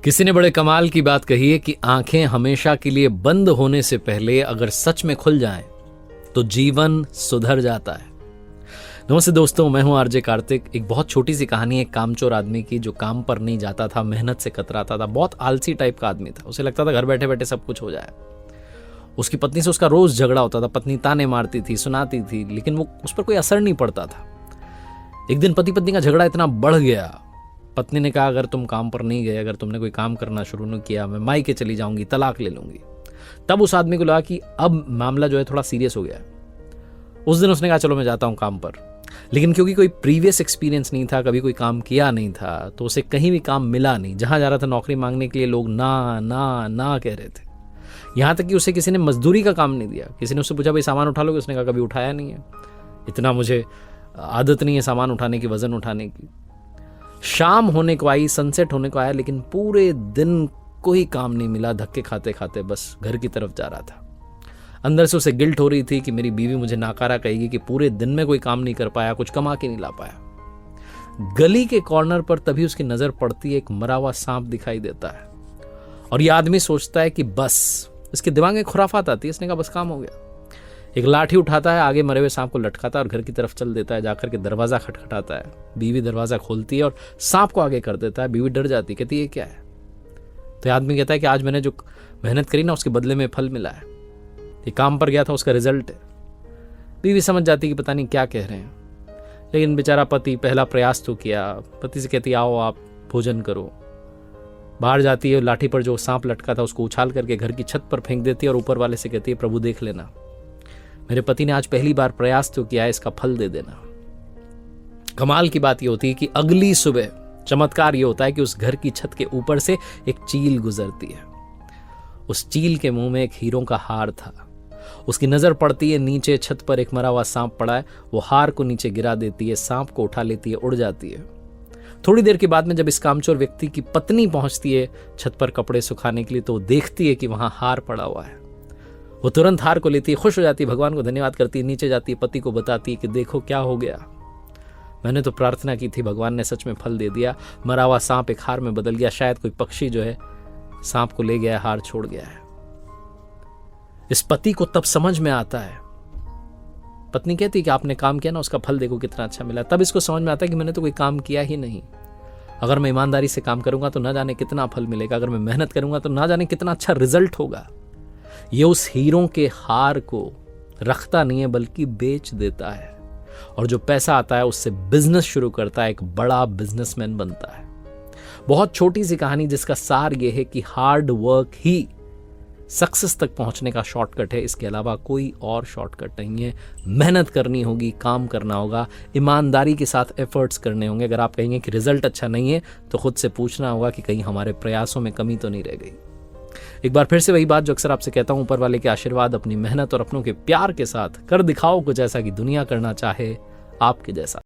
किसी ने बड़े कमाल की बात कही है कि आंखें हमेशा के लिए बंद होने से पहले अगर सच में खुल जाएं तो जीवन सुधर जाता है। नमस्ते दोस्तों, मैं हूं आरजे कार्तिक। एक बहुत छोटी सी कहानी है एक कामचोर आदमी की जो काम पर नहीं जाता था, मेहनत से कतराता था, बहुत आलसी टाइप का आदमी था। उसे लगता था घर बैठे बैठे सब कुछ हो जाए। उसकी पत्नी से उसका रोज झगड़ा होता था, पत्नी ताने मारती थी, सुनाती थी, लेकिन वो उस पर कोई असर नहीं पड़ता था। एक दिन पति पत्नी का झगड़ा इतना बढ़ गया, पत्नी ने कहा अगर तुम काम पर नहीं गए, अगर तुमने कोई काम करना शुरू नहीं किया, मैं मायके चली जाऊंगी, तलाक ले लूंगी। तब उस आदमी को लगा कि अब मामला जो है थोड़ा सीरियस हो गया है। उस दिन उसने कहा चलो मैं जाता हूं काम पर, लेकिन क्योंकि कोई प्रीवियस एक्सपीरियंस नहीं था, कभी कोई काम किया नहीं था, तो उसे कहीं भी काम मिला नहीं। जहां जा रहा था नौकरी मांगने के लिए लोग ना ना ना कह रहे थे। यहां तक कि उसे किसी ने मजदूरी का काम नहीं दिया। किसी ने उससे पूछा भाई सामान उठा लोगे, उसने कहा कभी उठाया नहीं है, इतना मुझे आदत नहीं है सामान उठाने की, वजन उठाने की। शाम होने को आई, सनसेट होने को आया, लेकिन पूरे दिन कोई काम नहीं मिला। धक्के खाते खाते बस घर की तरफ जा रहा था। अंदर से उसे गिल्ट हो रही थी कि मेरी बीवी मुझे नाकारा कहेगी कि पूरे दिन में कोई काम नहीं कर पाया, कुछ कमा के नहीं ला पाया। गली के कॉर्नर पर तभी उसकी नजर पड़ती है, एक मरा हुआ सांप दिखाई देता है और यह आदमी सोचता है कि बस, इसके दिमाग में खुराफात आती है। इसने कहा बस काम हो गया। एक लाठी उठाता है, आगे मरे हुए सांप को लटकाता है और घर की तरफ चल देता है। जाकर के दरवाजा खटखटाता है। बीवी दरवाजा खोलती है और सांप को आगे कर देता है। बीवी डर जाती है, कहती है ये क्या है? तो आदमी कहता है कि आज मैंने जो मेहनत करी ना उसके बदले में फल मिला है, ये काम पर गया था उसका रिजल्ट है। बीवी समझ जाती है कि पता नहीं क्या कह रहे हैं, लेकिन बेचारा पति पहला प्रयास तो किया। पति से कहती आओ आप भोजन करो। बाहर जाती है, लाठी पर जो सांप लटका था उसको उछाल करके घर की छत पर फेंक देती है और ऊपर वाले से कहती है प्रभु देख लेना, मेरे पति ने आज पहली बार प्रयास तो किया है, इसका फल दे देना। कमाल की बात यह होती है कि अगली सुबह चमत्कार यह होता है कि उस घर की छत के ऊपर से एक चील गुजरती है। उस चील के मुंह में एक हीरों का हार था। उसकी नजर पड़ती है नीचे, छत पर एक मरा हुआ सांप पड़ा है। वो हार को नीचे गिरा देती है, सांप को उठा लेती है, उड़ जाती है। थोड़ी देर के बाद में जब इस कामचोर व्यक्ति की पत्नी पहुंचती है छत पर कपड़े सुखाने के लिए, तो वो देखती है कि वहां हार पड़ा हुआ है। वो तुरंत हार को लेती है, खुश हो जाती है, भगवान को धन्यवाद करती है, नीचे जाती है, पति को बताती है कि देखो क्या हो गया, मैंने तो प्रार्थना की थी, भगवान ने सच में फल दे दिया। मरा हुआ सांप एक हार में बदल गया। शायद कोई पक्षी जो है सांप को ले गया, हार छोड़ गया है। इस पति को तब समझ में आता है, पत्नी कहती है कि आपने काम किया ना, उसका फल देखो कितना अच्छा मिला। तब इसको समझ में आता है कि मैंने तो कोई काम किया ही नहीं। अगर मैं ईमानदारी से काम करूंगा तो ना जाने कितना फल मिलेगा, अगर मैं मेहनत करूंगा तो ना जाने कितना अच्छा रिजल्ट होगा। ये उस हीरों के हार को रखता नहीं है बल्कि बेच देता है, और जो पैसा आता है उससे बिजनेस शुरू करता है, एक बड़ा बिजनेसमैन बनता है। बहुत छोटी सी कहानी जिसका सार यह है कि हार्ड वर्क ही सक्सेस तक पहुंचने का शॉर्टकट है। इसके अलावा कोई और शॉर्टकट नहीं है। मेहनत करनी होगी, काम करना होगा, ईमानदारी के साथ एफर्ट्स करने होंगे। अगर आप कहेंगे कि रिजल्ट अच्छा नहीं है तो खुद से पूछना होगा कि कहीं हमारे प्रयासों में कमी तो नहीं रह गई। एक बार फिर से वही बात जो अक्सर आपसे कहता हूं, ऊपर वाले के आशीर्वाद, अपनी मेहनत और अपनों के प्यार के साथ कर दिखाओ कुछ ऐसा कि दुनिया करना चाहे आपके जैसा।